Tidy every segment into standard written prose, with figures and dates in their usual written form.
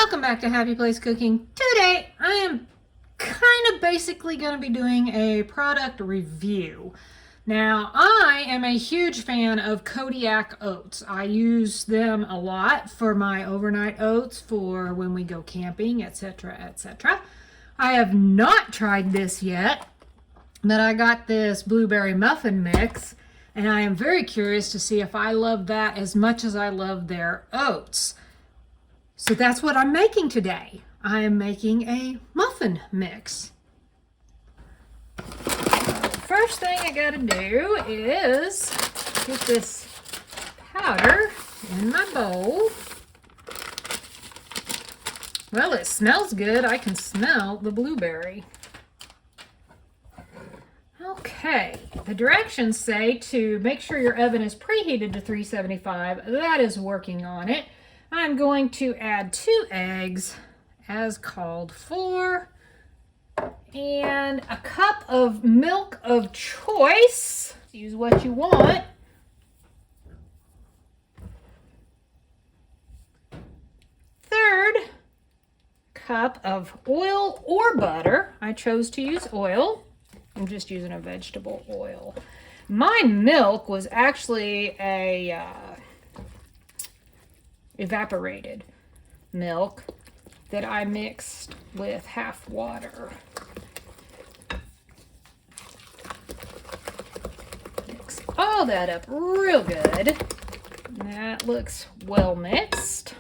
Welcome back to Happy Place Cooking. Today I am kind of basically going to be doing a product review. Now I am a huge fan of Kodiak oats. I use them a lot for my overnight oats for when we go camping, etc., etc. I have not tried this yet, but I got this blueberry muffin mix and I am very curious to see if I love that as much as I love their oats. So that's what I'm making today. I am making a muffin mix. First thing I gotta do is get this powder in my bowl. Well, it smells good. I can smell the blueberry. Okay, the directions say to make sure your oven is preheated to 375. That is working on it. I'm going to add 2 eggs as called for and a cup of milk of choice. Use what you want. Third cup of oil or butter. I chose to use oil. I'm just using a vegetable oil. My milk was actually a evaporated milk that I mixed with half water. Mix all that up real good. That looks well mixed.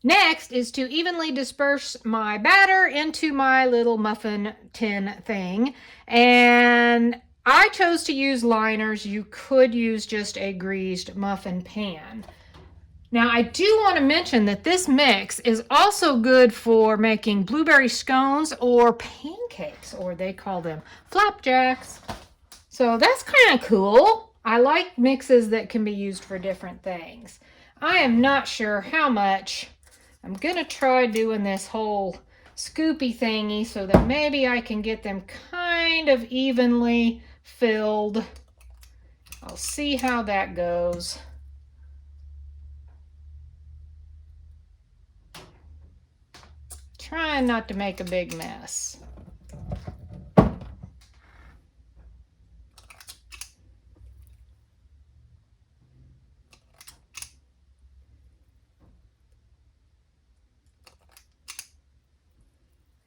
Next is to evenly disperse my batter into my little muffin tin thing. And I chose to use liners. You could use just a greased muffin pan. Now, I do want to mention that this mix is also good for making blueberry scones or pancakes, or they call them flapjacks. So that's kind of cool. I like mixes that can be used for different things. I am not sure how much. I'm going to try doing this whole scoopy thingy so that maybe I can get them kind of evenly filled. I'll see how that goes. Trying not to make a big mess.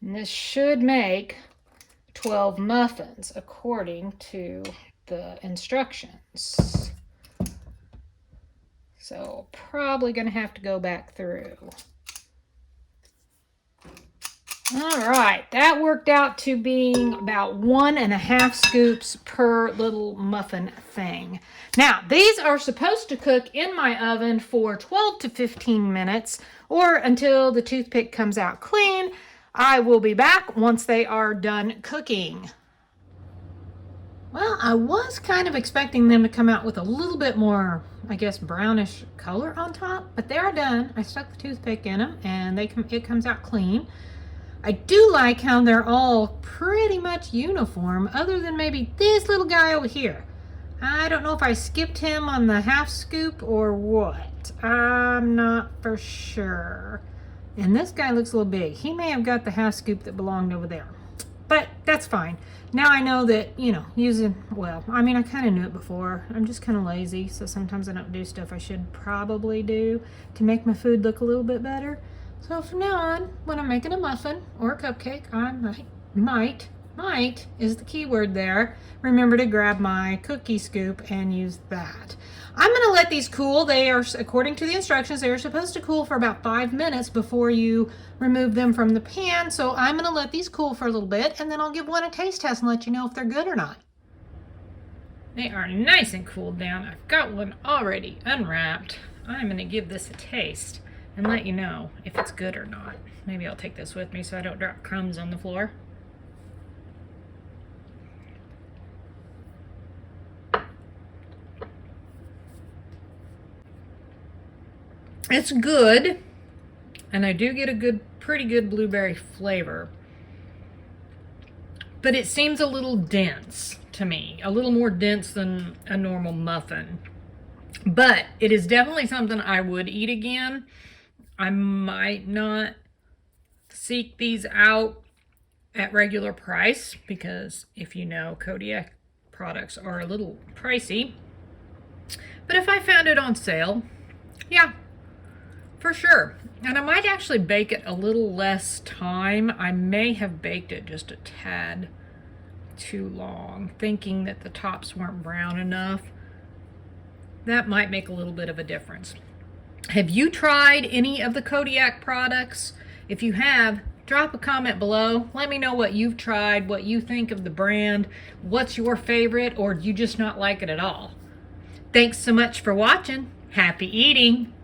And this should make 12 muffins according to the instructions. So probably going to have to go back through. All right, that worked out to being about 1.5 scoops per little muffin thing. Now, these are supposed to cook in my oven for 12 to 15 minutes or until the toothpick comes out clean. I will be back once they are done cooking. Well, I was kind of expecting them to come out with a little bit more, I guess, brownish color on top, but they are done. I stuck the toothpick in them and it comes out clean. I do like how they're all pretty much uniform, other than maybe this little guy over here. I don't know if I skipped him on the half scoop or what. I'm not for sure. And this guy looks a little big. He may have got the half scoop that belonged over there. But that's fine. Now I know that, I kind of knew it before. I'm just kind of lazy, so sometimes I don't do stuff I should probably do to make my food look a little bit better. So from now on, when I'm making a muffin or a cupcake, I might is the key word there, remember to grab my cookie scoop and use that. I'm going to let these cool. They are, according to the instructions, they are supposed to cool for about 5 minutes before you remove them from the pan. So I'm going to let these cool for a little bit, and then I'll give one a taste test and let you know if they're good or not. They are nice and cooled down. I've got one already unwrapped. I'm going to give this a taste and let you know if it's good or not. Maybe I'll take this with me so I don't drop crumbs on the floor. It's good, and I do get a pretty good blueberry flavor, but it seems a little dense to me, a little more dense than a normal muffin. But it is definitely something I would eat again. I might not seek these out at regular price because, if you know, Kodiak products are a little pricey. But if I found it on sale, yeah, for sure. And I might actually bake it a little less time. I may have baked it just a tad too long, thinking that the tops weren't brown enough. That might make a little bit of a difference. Have you tried any of the Kodiak products? If you have, drop a comment below. Let me know what you've tried, what you think of the brand, what's your favorite, or do you just not like it at all? Thanks so much for watching. Happy eating!